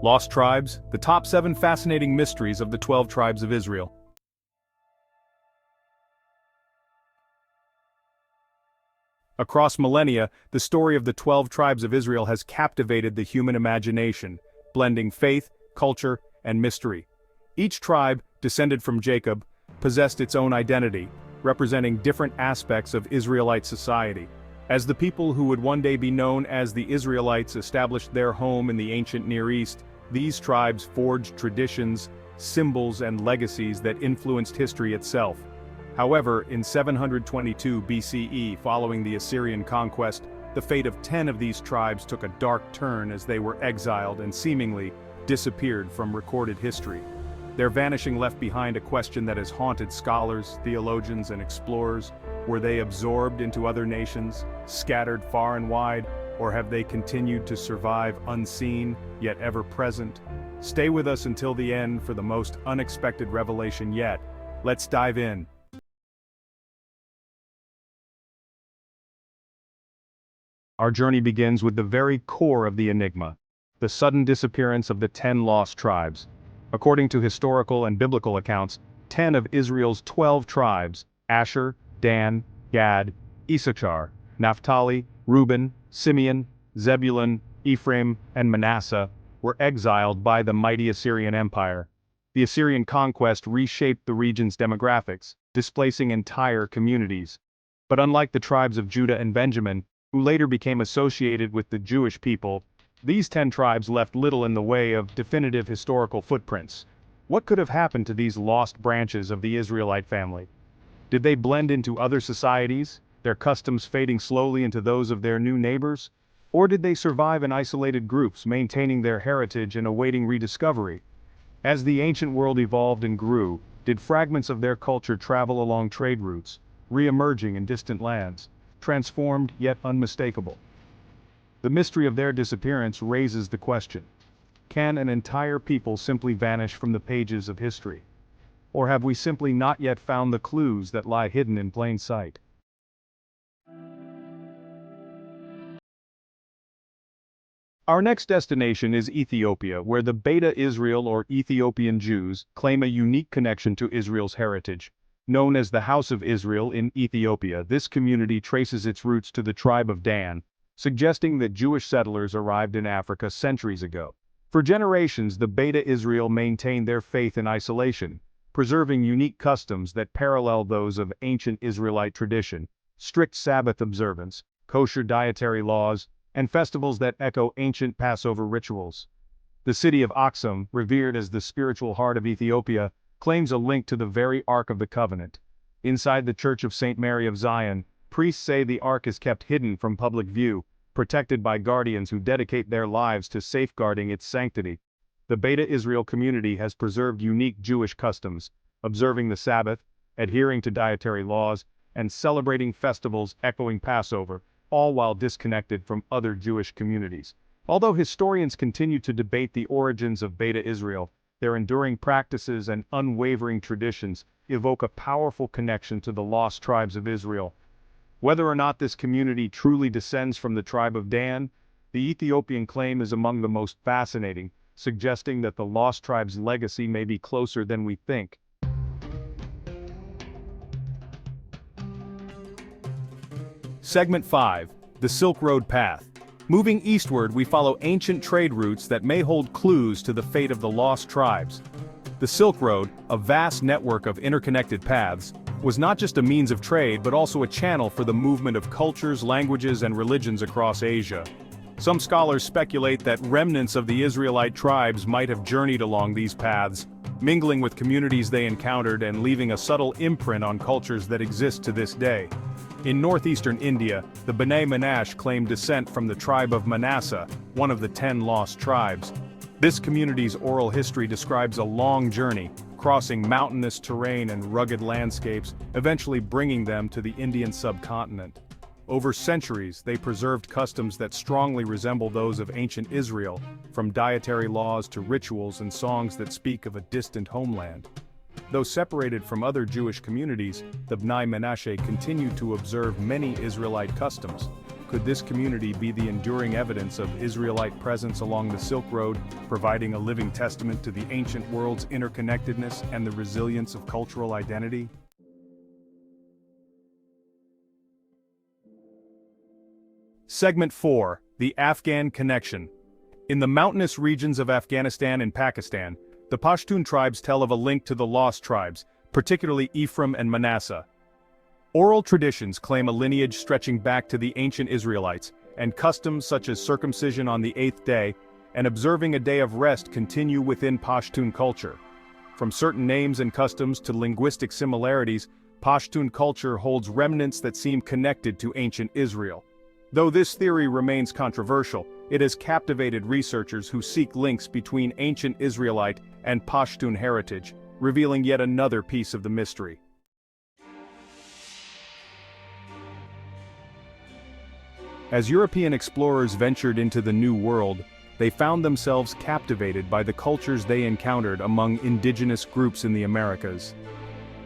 Lost Tribes, the top 7 fascinating mysteries of the 12 tribes of Israel. Across millennia, the story of the 12 tribes of Israel has captivated the human imagination, blending faith, culture, and mystery. Each tribe, descended from Jacob, possessed its own identity, representing different aspects of Israelite society. As the people who would one day be known as the Israelites established their home in the ancient Near East, these tribes forged traditions, symbols, and legacies that influenced history itself. However, in 722 BCE, following the Assyrian conquest, the fate of 10 of these tribes took a dark turn as they were exiled and seemingly disappeared from recorded history. Their vanishing left behind a question that has haunted scholars, theologians, and explorers. Were they absorbed into other nations, scattered far and wide, or have they continued to survive unseen, yet ever present? Stay with us until the end for the most unexpected revelation yet. Let's dive in. Our journey begins with the very core of the enigma, the sudden disappearance of the 10 lost tribes. According to historical and biblical accounts, 10 of Israel's 12 tribes, Asher, Dan, Gad, Issachar, Naphtali, Reuben, Simeon, Zebulun, Ephraim, and Manasseh, were exiled by the mighty Assyrian Empire. The Assyrian conquest reshaped the region's demographics, displacing entire communities. But unlike the tribes of Judah and Benjamin, who later became associated with the Jewish people, these 10 tribes left little in the way of definitive historical footprints. What could have happened to these lost branches of the Israelite family? Did they blend into other societies, their customs fading slowly into those of their new neighbors? Or did they survive in isolated groups, maintaining their heritage and awaiting rediscovery? As the ancient world evolved and grew, did fragments of their culture travel along trade routes, re-emerging in distant lands, transformed yet unmistakable? The mystery of their disappearance raises the question: can an entire people simply vanish from the pages of history? Or have we simply not yet found the clues that lie hidden in plain sight? Our next destination is Ethiopia, where the Beta Israel or Ethiopian Jews claim a unique connection to Israel's heritage. Known as the House of Israel in Ethiopia, this community traces its roots to the tribe of Dan, suggesting that Jewish settlers arrived in Africa centuries ago. For generations, the Beta Israel maintained their faith in isolation, preserving unique customs that parallel those of ancient Israelite tradition, strict Sabbath observance, kosher dietary laws, and festivals that echo ancient Passover rituals. The city of Aksum, revered as the spiritual heart of Ethiopia, claims a link to the very Ark of the Covenant. Inside the Church of St. Mary of Zion, priests say the Ark is kept hidden from public view, protected by guardians who dedicate their lives to safeguarding its sanctity. The Beta Israel community has preserved unique Jewish customs, observing the Sabbath, adhering to dietary laws, and celebrating festivals echoing Passover, all while disconnected from other Jewish communities. Although historians continue to debate the origins of Beta Israel, their enduring practices and unwavering traditions evoke a powerful connection to the lost tribes of Israel. Whether or not this community truly descends from the tribe of Dan, the Ethiopian claim is among the most fascinating, suggesting that the lost tribe's legacy may be closer than we think. Segment 5. The Silk Road Path. Moving eastward, we follow ancient trade routes that may hold clues to the fate of the lost tribes. The Silk Road, a vast network of interconnected paths, was not just a means of trade but also a channel for the movement of cultures, languages, and religions across Asia. Some scholars speculate that remnants of the Israelite tribes might have journeyed along these paths, mingling with communities they encountered and leaving a subtle imprint on cultures that exist to this day. In northeastern India, the Bnei Manasseh claim descent from the tribe of Manasseh, one of the 10 lost tribes. This community's oral history describes a long journey, crossing mountainous terrain and rugged landscapes, eventually bringing them to the Indian subcontinent. Over centuries, they preserved customs that strongly resemble those of ancient Israel, from dietary laws to rituals and songs that speak of a distant homeland. Though separated from other Jewish communities, the Bnei Manasseh continued to observe many Israelite customs. could this community be the enduring evidence of Israelite presence along the Silk Road, providing a living testament to the ancient world's interconnectedness and the resilience of cultural identity? Segment 4. The Afghan Connection. In the mountainous regions of Afghanistan and Pakistan, the Pashtun tribes tell of a link to the lost tribes, particularly Ephraim and Manasseh. Oral traditions claim a lineage stretching back to the ancient Israelites, and customs such as circumcision on the 8th day and observing a day of rest continue within Pashtun culture. From certain names and customs to linguistic similarities, Pashtun culture holds remnants that seem connected to ancient Israel. Though this theory remains controversial, it has captivated researchers who seek links between ancient Israelite and Pashtun heritage, revealing yet another piece of the mystery. As European explorers ventured into the New World, they found themselves captivated by the cultures they encountered among indigenous groups in the Americas.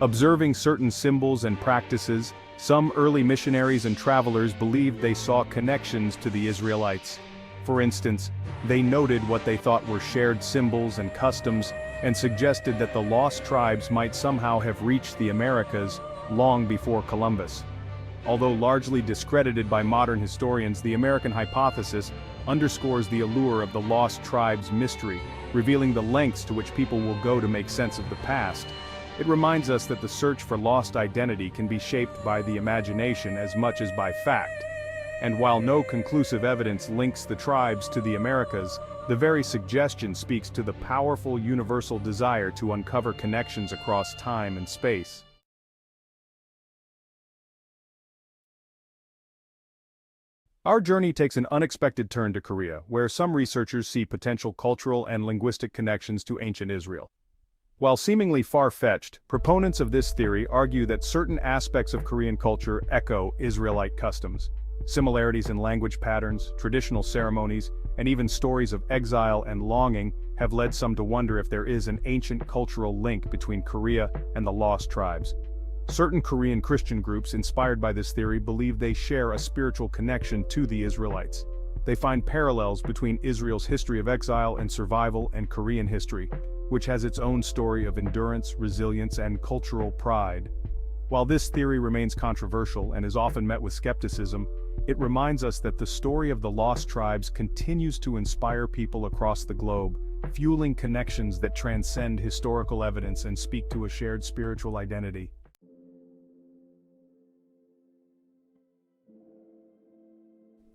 Observing certain symbols and practices, some early missionaries and travelers believed they saw connections to the Israelites. For instance, they noted what they thought were shared symbols and customs, and suggested that the lost tribes might somehow have reached the Americas long before Columbus. Although largely discredited by modern historians, the American hypothesis underscores the allure of the lost tribes mystery, revealing the lengths to which people will go to make sense of the past. It reminds us that the search for lost identity can be shaped by the imagination as much as by fact. And while no conclusive evidence links the tribes to the Americas, the very suggestion speaks to the powerful universal desire to uncover connections across time and space. Our journey takes an unexpected turn to Korea, where some researchers see potential cultural and linguistic connections to ancient Israel. While seemingly far-fetched, proponents of this theory argue that certain aspects of Korean culture echo Israelite customs. Similarities in language patterns, traditional ceremonies, and even stories of exile and longing have led some to wonder if there is an ancient cultural link between Korea and the lost tribes. Certain Korean Christian groups inspired by this theory believe they share a spiritual connection to the Israelites. They find parallels between Israel's history of exile and survival and Korean history, which has its own story of endurance, resilience, and cultural pride. While this theory remains controversial and is often met with skepticism, it reminds us that the story of the lost tribes continues to inspire people across the globe, fueling connections that transcend historical evidence and speak to a shared spiritual identity.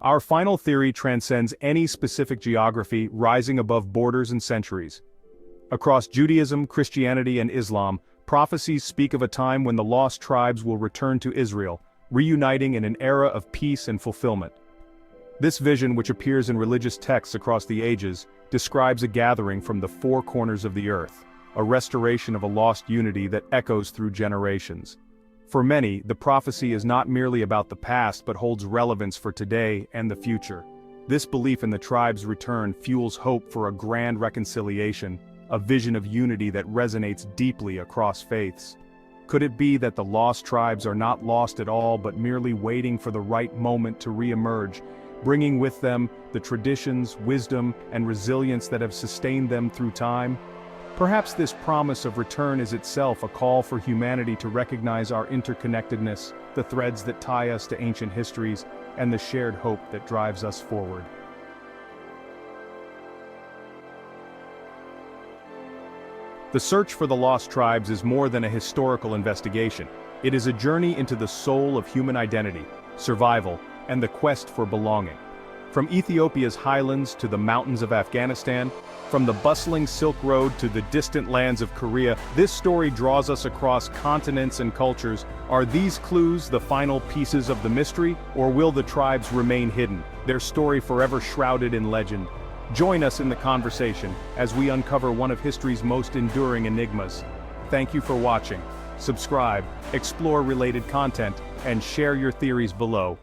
Our final theory transcends any specific geography, rising above borders and centuries. Across Judaism, Christianity, and Islam, prophecies speak of a time when the lost tribes will return to Israel, reuniting in an era of peace and fulfillment. This vision, which appears in religious texts across the ages, describes a gathering from the four corners of the earth, a restoration of a lost unity that echoes through generations. For many, the prophecy is not merely about the past but holds relevance for today and the future. This belief in the tribe's return fuels hope for a grand reconciliation, a vision of unity that resonates deeply across faiths. Could it be that the lost tribes are not lost at all but merely waiting for the right moment to re-emerge, bringing with them the traditions, wisdom, and resilience that have sustained them through time? Perhaps this promise of return is itself a call for humanity to recognize our interconnectedness, the threads that tie us to ancient histories, and the shared hope that drives us forward. The search for the lost tribes is more than a historical investigation. It is a journey into the soul of human identity, survival, and the quest for belonging. From Ethiopia's highlands to the mountains of Afghanistan, from the bustling Silk Road to the distant lands of Korea, this story draws us across continents and cultures. Are these clues the final pieces of the mystery, or will the tribes remain hidden, their story forever shrouded in legend? Join us in the conversation as we uncover one of history's most enduring enigmas. Thank you for watching. Subscribe, explore related content, and share your theories below.